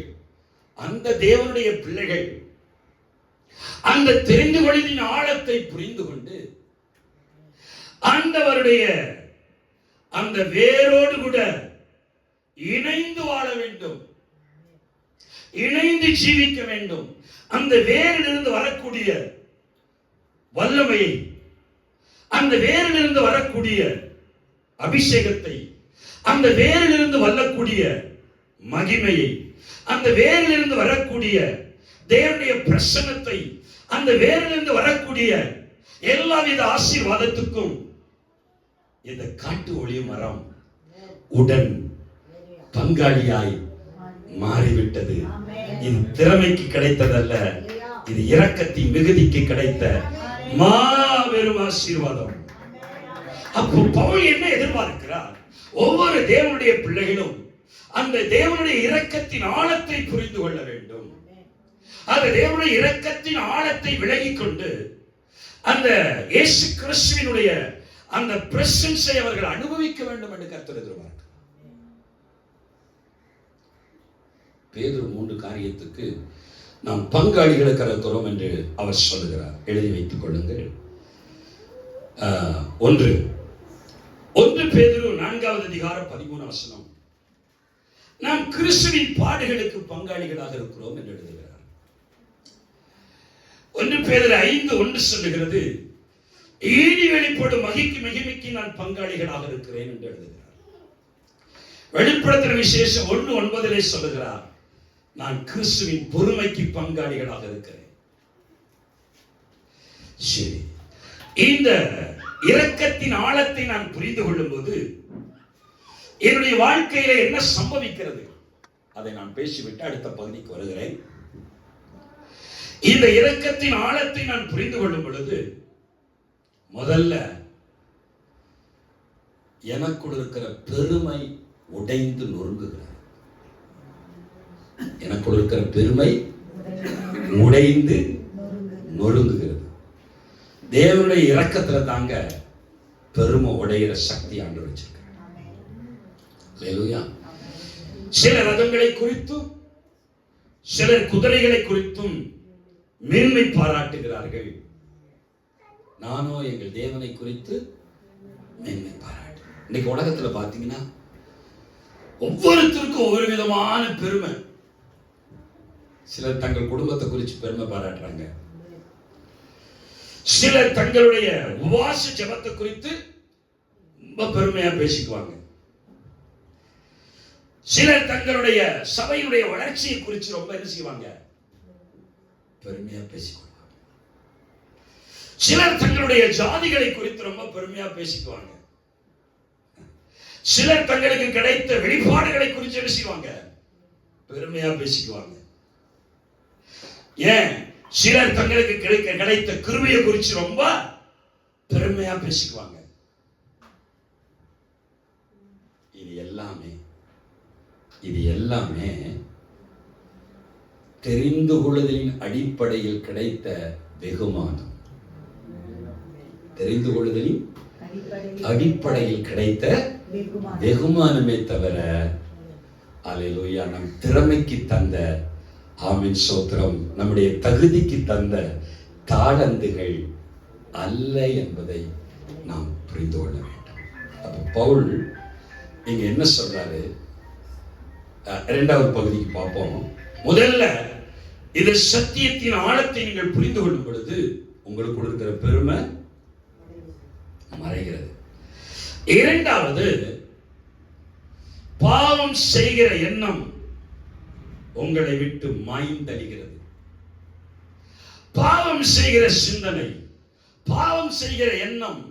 அந்த தேவனுடைய பிள்ளைகள், அந்த தெரிந்து கொள்ளின் ஆழத்தை புரிந்து கொண்டு ஆண்டவருடைய அந்த வேரோடு கூட இணைந்து வாழ வேண்டும், இணைந்து ஜீவிக்க வேண்டும். அந்த வேரிலிருந்து வரக்கூடிய வல்லமையை, அந்த வேரிலிருந்து வரக்கூடிய அபிஷேகத்தை, அந்த வேரிலிருந்து வரக்கூடிய மகிமையை, அந்த வேரிலிருந்து வரக்கூடிய தேவனுடைய பிரசன்னத்தை, அந்த வேரிலிருந்து வரக்கூடிய எல்லாவித ஆசீர்வாதத்துக்கும் இந்த காட்டு ஒளி மரம் உடன் பங்காளியாய் மாறிவிட்டது. இது திறமைக்கு கிடைத்ததல்ல, இது இரக்கத்தின் மிகுதிக்கு கிடைத்த மாபெரும் ஆசீர்வாதம். அப்போ பவுல் என்ன எதிர்பார்க்கிறார்? ஒவ்வொரு தேவனுடைய பிள்ளைகளும் அந்த தேவனுடைய இரக்கத்தின் ஆழத்தை புரிந்து கொள்ள வேண்டும். அந்த தேவனுடைய இரக்கத்தின் ஆழத்தை விலகிக் கொண்டு அந்த இயேசு கிறிஸ்துவினுடைய அந்த பிரசன்ஸை அவர்கள் அனுபவிக்க வேண்டும் என்று கர்த்தர் எதிர்பார்க்கிறார். பேதுரு 3 காரியத்துக்கு நாம் பங்காளிகளுக்கு இருக்கிறோம் என்று அவர் சொல்லுகிறார். எழுதி வைத்துக் கொள்ளுங்கள். 1 பேதுரு 4வது அதிகாரம் 13 வசனம். நாம் கிறிஸ்துவின் பாடுகளுக்கு பங்காளிகளாக இருக்கிறோம் என்று எழுதுகிறார். 1 பேதுரு 5:1 சொல்லுகிறது, ஈடி வெளிப்படும் மகிமைக்கு நான் பங்காளிகளாக இருக்கிறேன் என்று எழுதுகிறார். வெளிப்படுத்துற விசேஷம் 1:9 சொல்லுகிறார், நான் கிறிஸ்துவின் பொறுமைக்கு பங்காளிகளாக இருக்கிறேன். சரி, இந்த இரக்கத்தின் ஆழத்தை நான் புரிந்து கொள்ளும் போது என்னுடைய வாழ்க்கையில என்ன சம்பவிக்கிறது அதை நான் பேசிவிட்டு அடுத்த பகுதிக்கு வருகிறேன். இந்த இரக்கத்தின் ஆழத்தை நான் புரிந்து கொள்ளும் பொழுது முதல்ல எனக்குள் இருக்கிற பெருமை உடைந்து நொறுங்குகிறது. எனக்குள் இருக்கிற பெருமை உடைந்து நொறுங்குகிறது. தேவனுடைய இரக்கத்துல தாங்க பெருமை உடைகிற சக்தி ஆண்டவர் வச்சிருக்கிறார். அல்லேலூயா. சில ரதங்களை குறித்தும் சிலர் குதிரைகளை குறித்தும் மேன்மை பாராட்டுகிறார்கள். நானோ எங்கள் தேவனை குறித்து மேன்மை பாராட்டு. இன்னைக்கு உலகத்துல பாத்தீங்கன்னா ஒவ்வொருத்தருக்கும் ஒவ்வொரு விதமான பெருமை. சிலர் தங்கள் குடும்பத்தை குறித்து பெருமை பாராட்டுறாங்க. சிலர் தங்களுடைய உபவாச ஜெபத்தை குறித்து ரொம்ப பெருமையா பேசிக்குவாங்க. சிலர் தங்களுடைய சபையுடைய வளர்ச்சியை குறித்து ரொம்ப என்ன செய்வாங்க, பெருமையா பேசிக்குவாங்க. சிலர் தங்களுடைய ஜாதிகளை குறித்து ரொம்ப பெருமையா பேசிக்குவாங்க. சிலர் தங்களுக்கு கிடைத்த வெளிப்பாடுகளை குறித்து என்ன செய்வாங்க, பெருமையா பேசிக்குவாங்க. ஏன், சிலர் தங்களுக்கு கிடைத்த கிருபையை குறித்து ரொம்ப பெருமையா பேசிக்குவாங்க. இது எல்லாமே தெரிந்து கொள்ளுதலின் அடிப்படையில் கிடைத்த வெகுமானம். தெரிந்து கொள்ளுதலின் அடிப்படையில் கிடைத்த வெகுமானமே தவிர அல்லேலூயா நம் திறமைக்கு தந்த, ஆமென் ஸ்தோத்திரம், நம்முடைய தகுதிக்கு தந்த தாளந்துகள் அல்ல என்பதை நாம் புரிந்து கொள்ள வேண்டும். அப்ப பவுல் இங்க என்ன சொல்றாரு, 2வது பகுதிக்கு பார்ப்போம். முதல்ல இது சத்தியத்தின் ஆழத்தை நீங்கள் புரிந்து கொள்ளும் பொழுது உங்களுக்கு இருக்கிற பெருமை மறைகிறது. 2வது, பாவம் செய்கிற எண்ணம் உங்களை விட்டு மாய்ந்தழிகிறது. பாவம் செய்கிற சிந்தனை, பாவம் செய்கிற எண்ணம்,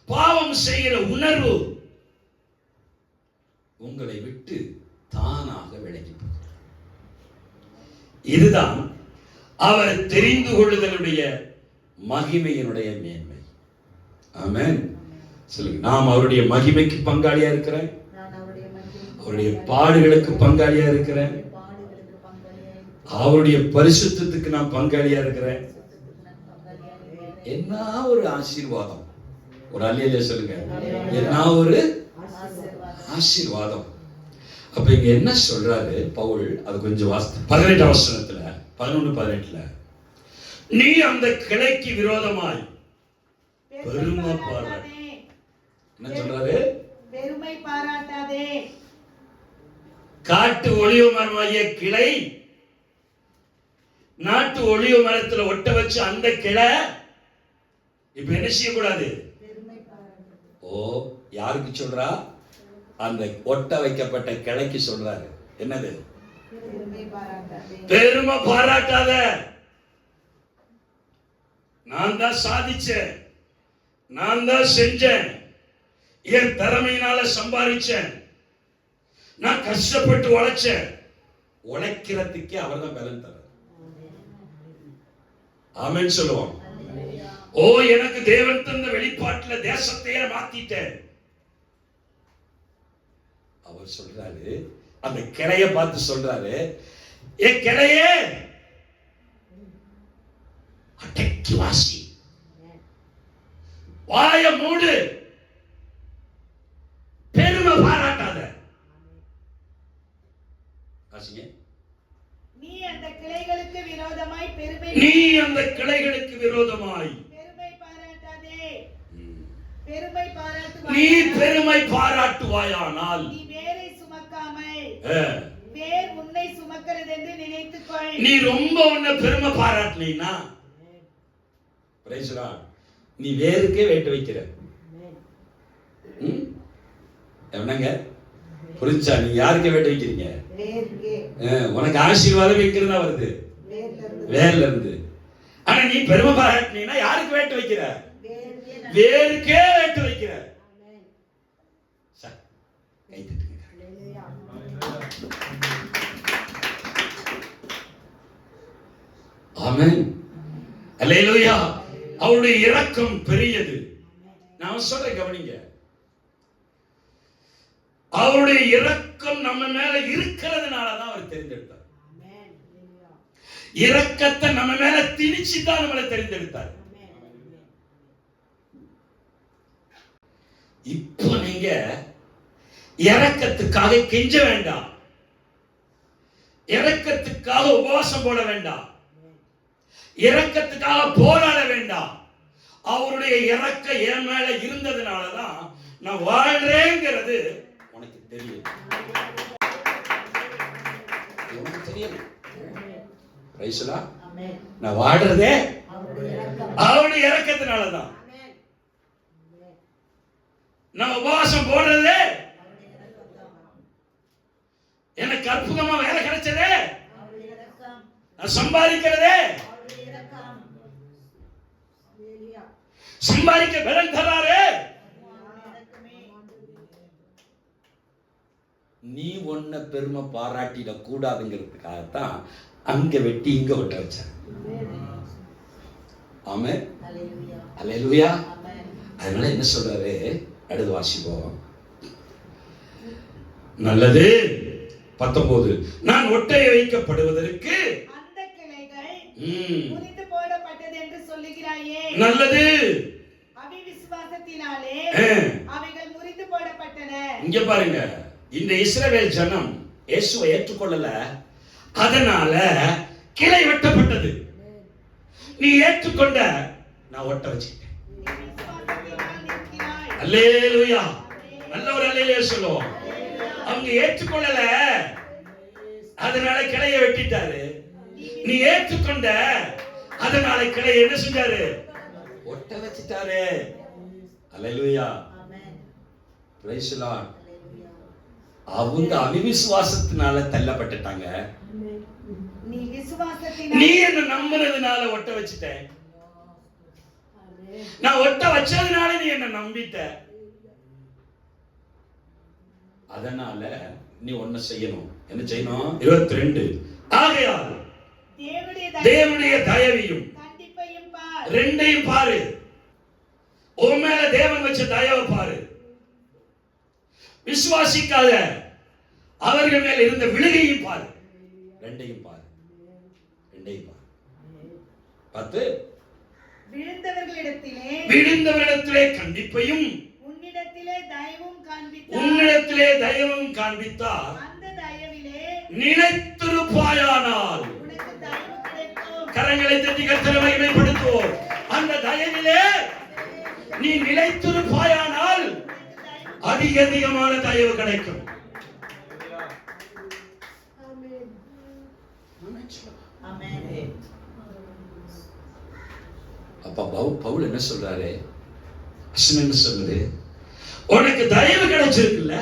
பாவம் செய்கிற உணர்வு உங்களை விட்டு தானாக விலகி போகிறது. இதுதான் அவர் தெரிந்து கொள்ளுதலுடைய மகிமையினுடைய மேன்மை. ஆமென். சொல்லுங்க, நாம் அவருடைய மகிமைக்கு பங்காளியா இருக்கிறேன், அவருடைய பாடுகளுக்கு பங்காளியா இருக்கிறேன், அவருடைய பரிசுத்தத்துக்கு நான் பங்காளியா இருக்கிறேன். என்ன ஒரு ஆசீர்வாதம்! ஒரு அல்லேலூயா சொல்லுங்க. என்ன ஒரு ஆசீர்வாதம்! அப்ப இங்க என்ன சொல்றாரு பவுல்? அது கொஞ்சம் 18 வசனத்துல 11-18 நீ அந்த கிளைக்கு விரோதமாய் பெருமை பாராட்டாதே. என்ன சொல்றாரு? பெருமை பாராட்டாதே. காட்டு ஒளிவு மரமாகிய கிளை நாட்டு ஒளிவு மரத்துல ஒட்ட வச்சு அந்த கிளை இப்ப என்ன செய்யக்கூடாது? ஓ, யாருக்கு சொல்றா? அந்த ஒட்ட வைக்கப்பட்ட கிளைக்கு சொல்றாரு. என்னது? பெருமை பாராட்டாத. நான் தான் சாதிச்சேன், நான் தான் செஞ்சேன், என் திறமையினால சம்பாதிச்சேன், நான் கஷ்டப்பட்டு உழைச்சேன். உழைக்கிறதுக்கே அவர் தான் பலன் தர. ஆமென் சொல்லுவோம். ஓ, எனக்கு தேவன் தந்த வெளிப்பாட்டுல தேசத்தையே மாத்திட்டேன். அவர் சொல்றாரு, அந்த கிளைய பார்த்து சொல்றாரு, ஏ கிளையே அடக்கி வாசி, வாய மூடு, பெருமை பாராட்டாத. வாசிங்க. நீ அந்த கிளைகளுக்கு விரோதமாய் பெருமை பாராட்டாதே. பெருமை பாராட்டுவாய். நீ பெருமை பாராட்டுவாயானால் நீ வேரை சுமக்காமல் வேர் உன்னை சுமக்கிறது என்று நினைத்துக்கொள். நீ ரொம்ப உன்னை பெருமை பாராட்டினா நீ வேருக்கே வேட்டு வைக்கிற. என்னங்க புரிஞ்சா? நீ யாருக்கே வேட்டு வைக்கிறீங்க? உனக்கு ஆசீர்வாதம் வைக்கிறதா வருது வேர்ல இருந்து. ஆனா நீ பெருமை பாராட்டினா யாருக்கு வேட்டு வைக்கிற? வேருக்கே வேட்டு வைக்கிற. கை தட்டுங்க. ஆமென். அல்லேலூயா. அவருடைய இரக்கம் பெரியது. நான் சொல்ற கவனிங்க. அவருடைய இரக்கம் நம்ம மேல இருக்கிறதுனாலதான் அவர் தெரிந்தெடுத்தார். இரக்கத்தை நம்ம மேல திணிச்சுதான் நம்மளை தெரிந்தெடுத்தார். இப்போ நீங்க இரக்கத்துக்காக கெஞ்ச வேண்டாம், இரக்கத்துக்காக உபவாசம் போட வேண்டாம், இரக்கத்துக்காக போராட வேண்டாம். அவருடைய இரக்கம் என் மேல இருந்ததுனாலதான் நான் வாழ்றேங்கிறது உனக்கு தெரியும். உனக்கு தெரியும். நான் வாழ்றதே அவருடைய இரக்கத்தினாலதான். நான் உபவாசம் போடுறதே, எனக்கு அற்புதமா வேலை கிடைச்சதே, நான் சம்பாதிக்கிறதே, சம்பாதிக்க பலன் தராரு. நீ ஒன்ன பெருமை பாராட்டிட கூடாதுங்கிறதுக்காகத்தான் அங்க வெட்டி இங்க ஒட்ட வச்ச. ஆமென். அல்லேலூயா. அதனால என்ன சொல்றாரு? அடுத்து வாசிப்போம். நல்லது. 19 நான் ஒட்டை வைக்கப்படுவதற்கு அந்த கிளைகள் முறிந்து போடப்பட்டது என்று சொல்லுகிறாயே. நல்லது. அவிசுவாசத்தினாலே அவைகள் முறிந்து போடப்பட்டன. இங்க பாருங்க, இந்த இஸ்ரவேல் ஜனம் இயேசுவை ஏற்றுக்கொள்ளல, அதனால கிளை வெட்டப்பட்டது. நீ ஏற்றுக்கொண்ட, நான் ஒட்ட வச்சிட்டேன். அல்லேலூயா. நல்ல ஒரு அல்லேலூயா சொல்லுவோம். அவங்க ஏற்றுக்கொள்ளல, அதனால கிளையை வெட்டிட்டாரு. நீ ஏற்றுக்கொண்ட, அதனால கிளையை என்ன செஞ்சாரு? ஒட்ட வச்சிட்டாரு. அல்லேலூயா. Praise the lord. அவங்க அவிசுவாசத்தினால தள்ளப்பட்டுட்டாங்க. நீ நீ விசுவாசத்தினால் என்ன நம்புறதுனால ஒட்ட வச்சுட்ட. நான் ஒட்ட வச்சதுனால நீ என்ன நம்பிட்ட. அதனால நீ ஒண்ணு செய்யணும். என்ன செய்யணும்? 22 ஆகையால் தேவனுடைய தயவையும் கண்டிப்பையும் பார். ரெண்டையும் பாரு. உன் மேல தேவன் வச்ச தயவை பாரு. விசுவாசிக்காத அவர்கள் மேல் இருந்த விழுகையும் பாரு. ரெண்டையும் பாரு. ரெண்டையும் பாரு. பார்த்து விழுந்தவர்களிடத்திலே கண்டிப்பையும் உன்னிடத்திலே தயவும் காண்பித்தார். அந்த தயவிலே நிலைத்திருப்பாயானால் உனக்கு தயவு கிடைக்கும். கரங்களை தட்டி கர்த்தரை மகிமைப்படுத்துவோம். அந்த தயவிலே நீ நிலைத்திருப்பாயானால் அதிகமான தயவு கிடைக்கும். அப்ப பவுல் என்ன சொல்றாரு? என்ன சொல்லுது? உனக்கு தயவு கிடைச்சிருக்குல்ல,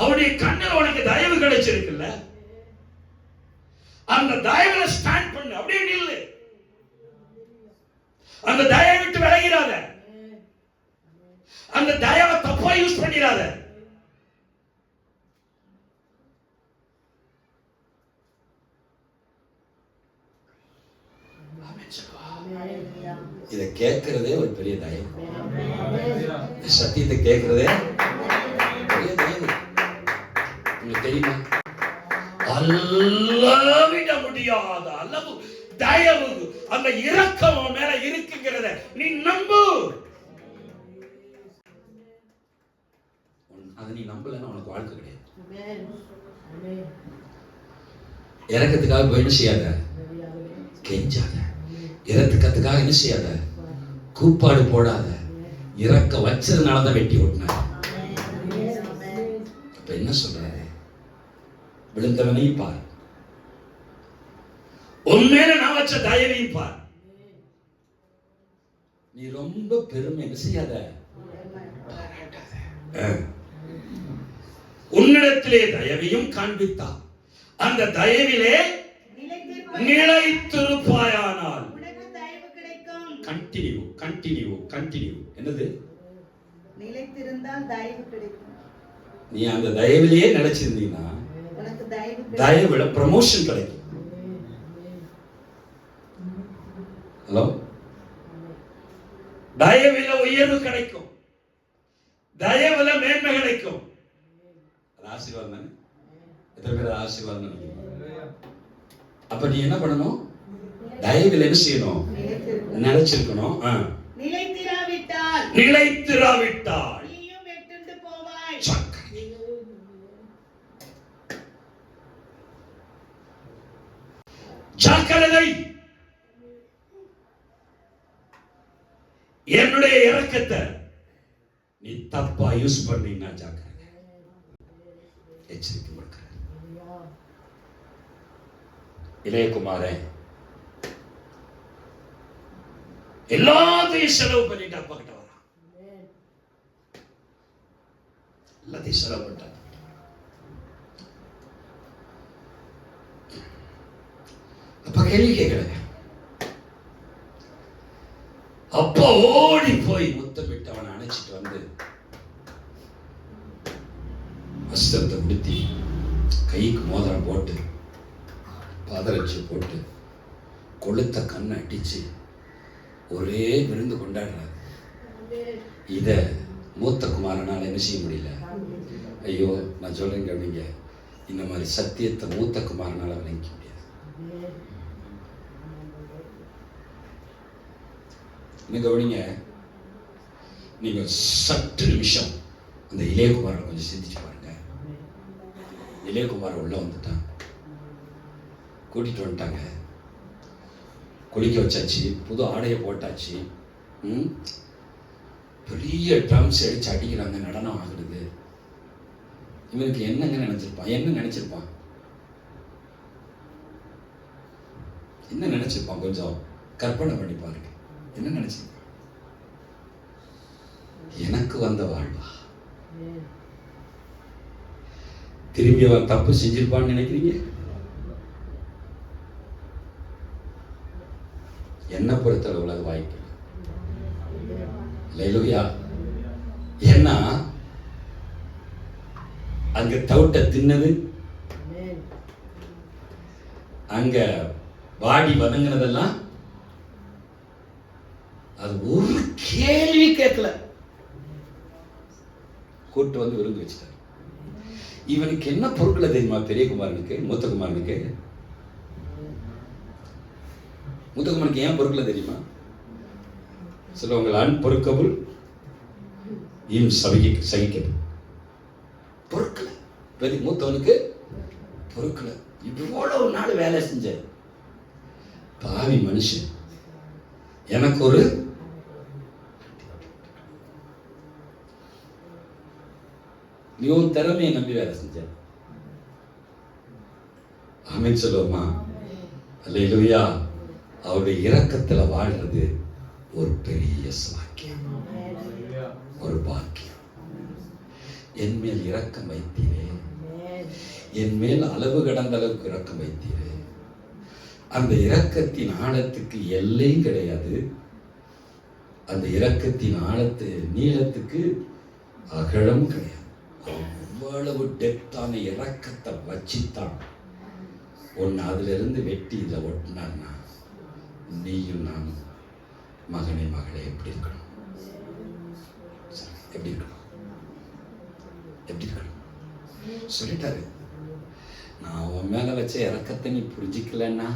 அவருடைய கண்ணில் உனக்கு தயவு கிடைச்சிருக்குல்ல, அந்த தயவுல ஸ்டாண்ட் பண்ணு. அப்படியே நில்லு. அந்த தயவை விட்டு விலகிடாத. அந்த தயவை தப்பா யூஸ் பண்ணிடாத. இதை கேட்கிறதே ஒரு பெரிய தயவு. சத்தியத்தை கேட்கிறதே பெரிய தயவு. உங்களுக்கு தெரியுமா? அளவிட முடியாத அளவு தயவு, அந்த இரக்கம் மேல இருக்குங்கிறத நீ நம்பு. அதை நீ நம்பலன்னா உனக்கு வாழ்க்கை கிடையாது. இறக்கத்துக்காக போய் என்ன செய்யாத, கெஞ்சாத. இறக்கத்துக்காக என்ன செய்யாத, கூப்பாடு போடாத. இறக்க வச்சதுனாலதான் வெட்டி ஓட்டினார். அப்ப என்ன சொல்றாரு? விழுந்தவனையும் பார், உண்மையில நான் வச்ச தயவையும் பார். நீ ரொம்ப பெருமை என்ன செய்யாத, உன்னிடத்திலே தயவையும் காண்பித்தார். அந்த தயவிலே நிலைத்திருப்பாயானால் கண்டினியூ. என்னது? நிலைத்திருந்தால் தயவு கிடைக்கும். நீ அந்த தயவிலேயே நிலைச்சிருந்தீங்கன்னா தயவுல ப்ரமோஷன் கிடைக்கும். ஹலோ, தயவுல உயர்வு கிடைக்கும், தயவுல மேன்மை கிடைக்கும். ஆசீர்வாதம் தானே? எத்தனை பேர் ஆசீர்வாதம் நினைக்கிறீங்க? அப்ப நீ என்ன பண்ணணும்? தயவில் என்ன செய்யணும்? நிலைச்சிருக்கணும். நிலைத்திராவிட்டால் நீயும் வெட்டுண்டு போவாய். ஜாக்கிரதை. என்னுடைய இரக்கத்தை நீ தப்பா யூஸ் பண்ணீங்கன்னா ஜாக்கிரதை. எச்சரிக்கை கொடுக்கிறேன். இளையகுமாரன் எல்லாத்தையும் செலவு பண்ணிட்டு அப்பா கிட்ட வரான். எல்லாத்தையும் செலவு பண்ணிட்டான். அப்பா கேள்வி கேட்கல. அப்பா ஓடி போய் முத்தமிட்டு அவனை அணைச்சிட்டு வந்து வஸ்திரத்தை உடுத்தி கைக்கு மோதிரம் போட்டு பாதரட்சி போட்டு கொளுத்த கண்ணை அடிச்சு ஒரே விருந்து கொண்டாடுறாரு. இத மூத்த குமாரனால என்ன செய்ய முடியல. ஐயோ, நான் சொல்றேன் கவனிங்க, இந்த மாதிரி சத்தியத்தை மூத்த குமாரனால விளங்கிக்க முடியாது. இன்னும் கவனிங்க, நீங்க சற்று நிமிஷம் அந்த இளையகுமாரை கொஞ்சம் சிந்திச்சு பாருங்க. இளையகுமார் உள்ள வந்துட்டான், கூட்டிட்டு வந்துட்டாங்க, குளிக்க வச்சாச்சு, புது ஆடையை போட்டாச்சு, பெரிய ட்ரம்ஸ் அடிச்சு அடிக்கிறாங்க, நடனம் ஆகுறது. இவனுக்கு என்னங்க நினைச்சிருப்பான்? என்ன நினைச்சிருப்பான்? கொஞ்சம் கற்பனை பண்ணி பாருங்க. என்ன நினைச்சிருப்பான்? எனக்கு வந்த வாழ்வா, திரும்பி அவன் தப்பு செஞ்சிருப்பான்னு நினைக்கிறீங்க? என்ன பொறுத்தளவுல அது வாய்ப்பு இல்லை. ஏன்னா அங்க தவிட்ட தின்னது, அங்க வாடி வதங்கினதெல்லாம் அது ஒரு கேள்வி கேட்கல, கூட்டு வந்து விருந்து வச்சுட்டார். இவனுக்கு என்ன பொருட்களை தெரியுமா? பெரியகுமாரனுக்கு, மூத்தகுமாரனுக்கு ஏன் பொருட்களை தெரியுமா? சிலவங்கள் அன்பொறுக்கபுள் சகிக்கது பொருட்களை. பெரிய மூத்தவனுக்கு பொருட்களை. இவ்வளவு நாள் வேலை செஞ்ச பாவி மனுஷன் எனக்கு ஒரு நீ உன் திறமையை நம்பி வேலை செஞ்ச. ஆமென் சொல்லுவோமா? அல்லேலூயா. அவருடைய இரக்கத்துல வாழ்றது ஒரு பெரிய சாக்கியம், ஒரு பாக்கியம். என் மேல் இரக்கம் வைத்தீரே, என் மேல் அளவு கடந்த அளவுக்கு இரக்கம் வைத்தீரே. அந்த இரக்கத்தின் ஆழத்துக்கு எல்லையும் கிடையாது. அந்த இரக்கத்தின் நீளத்துக்கு அகலம் கிடையாது. அவ்வளவு டெப்தான இரக்கத்தை வச்சுத்தான் ஒன்னு அதுல இருந்து வெட்டி இதை ஒட்டினான்னா நீயும் நானும் மகனே மகளே எப்படி இருக்கணும்? எப்படி இருக்கணும்? எப்படி இருக்கணும்? சொல்லிட்டாரு. நான் உன் மேல வச்ச இறக்கத்தை நீ புரிஞ்சிக்கலன்னா,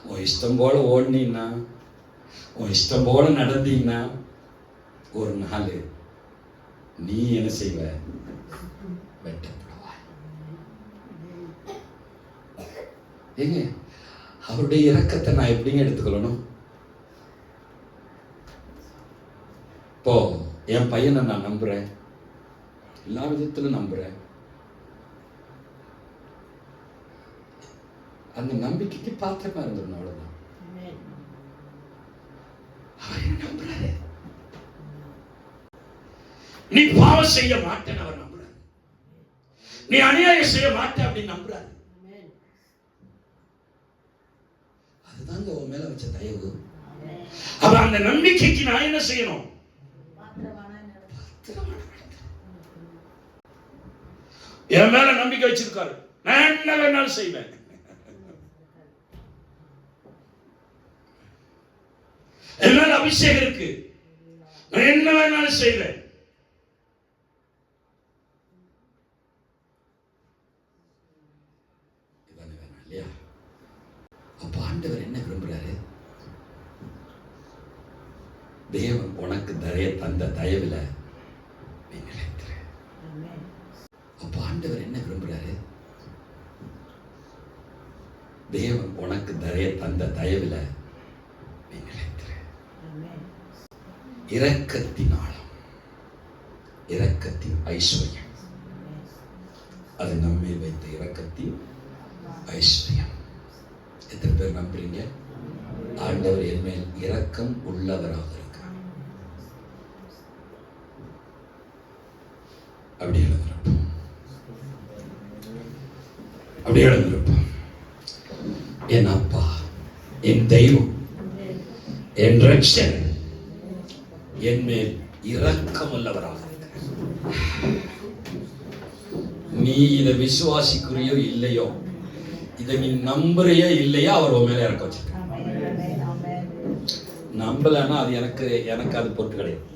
உன் இஷ்டம் போல ஓடினீன்னா, உன் இஷ்டம் போல நடந்தீங்கன்னா, ஒரு நாள் நீ என்ன செய்வ? வெட்டப்படுவாய். ஏங்க, அவருடைய இரக்கத்தை நான் எப்படிங்க எடுத்துக்கொள்ளணும்? இப்போ என் பையனை நான் நம்புறேன், எல்லா விதத்திலும் நம்புறேன். அந்த நம்பிக்கைக்கு பாத்திரமா இருந்துடணும், அவ்வளவுதான். நம்புறாரு. நீ பாவம் செய்ய மாட்டேன்னு அவர் நம்புறாரு. நீ அநியாயம் செய்ய மாட்டே அப்படின்னு நம்புறாரு. அதுதாங்க உன் மேல வச்ச தயவு. அப்ப அந்த நம்பிக்கைக்கு நான் என்ன செய்யணும்? என் மேல நம்பிக்கை வச்சிருக்காரு, நான் என்ன வேணாலும் செய்வேன். என் மேல அபிஷேகம் இருக்கு, நான் என்ன வேணாலும் செய்வேன். இல்லையா? அப்ப ஆண்டவர் என்ன விரும்புறாரு? தேவன் உனக்கு தந்த தயவுல நீ நிலைத்திரு. அப்ப ஆண்டவர் என்ன விரும்புறாரு? தேவன் உனக்கு தந்த தயவுல நீ நிலைத்திரு. இரக்கத்தின் ஆழம், இரக்கத்தின் ஐஸ்வர்யம், அது நம்மை வைத்த இரக்கத்தின் ஐஸ்வர்யம். எத்தனை பேர் நம்புறீங்க? ஆண்டவர் என் மேல் இரக்கம் உள்ளவராக இருக்கார். அப்படி எழுந்திருப்போம், அப்படி எழுந்திருப்போம். என் அப்பா, என் தெய்வம், என் ரட்சகர் என் மேல் இரக்கம் உள்ளவராக இருக்கிறார். நீ இதை விசுவாசிக்கிறியோ இல்லையோ, இதை நீ நம்புறியோ இல்லையோ, அவர் உன் மேல இறக்க வச்சிருக்க. நம்பலன்னா அது எனக்கு அது பொறுத்து கிடையாது.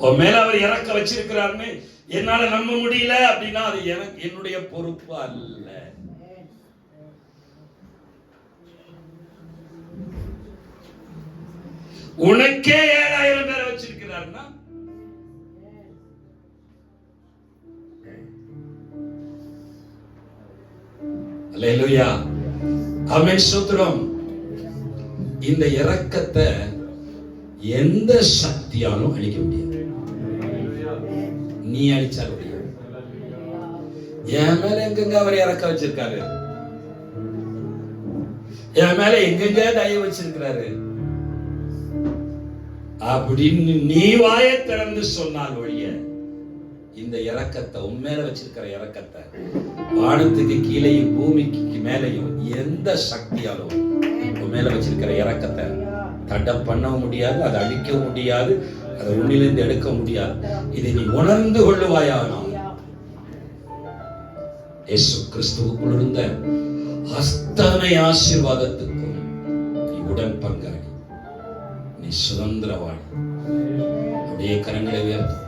உன் மேல அவர் இறக்க வச்சிருக்கிறாருன்னு என்னால நம்ப முடியல அப்படின்னா அது என்னுடைய பொறுப்பு அல்ல. உனக்கே 7000 பேரை வச்சிருக்கிறாருன்னா அல்லேலூயா, ஆமென், ஸ்தோத்திரம். இந்த இரக்கத்தை எந்த சக்தியாலும் அழிக்க முடியாது. நீ அழிச்சால் முடியாது. என் மேல எங்கெங்க அவர் இறக்க வச்சிருக்காரு, என் மேல எங்கெங்க தயவு வச்சிருக்கிறாரு அப்படின்னு நீ வாயை திறந்து சொன்னால் ஒழிய இந்த இரக்கத்தை, உண்மையில வச்சிருக்கிற இரக்கத்தை வானத்துக்கு கீழேயும் பூமிக்கு மேலேயும் எந்த சக்தியாலும் உண்மையில வச்சிருக்கிற இரக்கத்தை தடை பண்ண முடியாது, அதை அழிக்க முடியாது, அதை உன்னிலிருந்து எடுக்க முடியாது. இதை நீ உணர்ந்து கொள்ளுவாயானால் இயேசு கிறிஸ்துவுக்குள் இருந்த அத்தனை ஆசீர்வாதத்துக்கும் நீ உடன் பங்காளி, நீ சுதந்திரவாளி. அப்படியே கரங்களை உயர்த்தும்.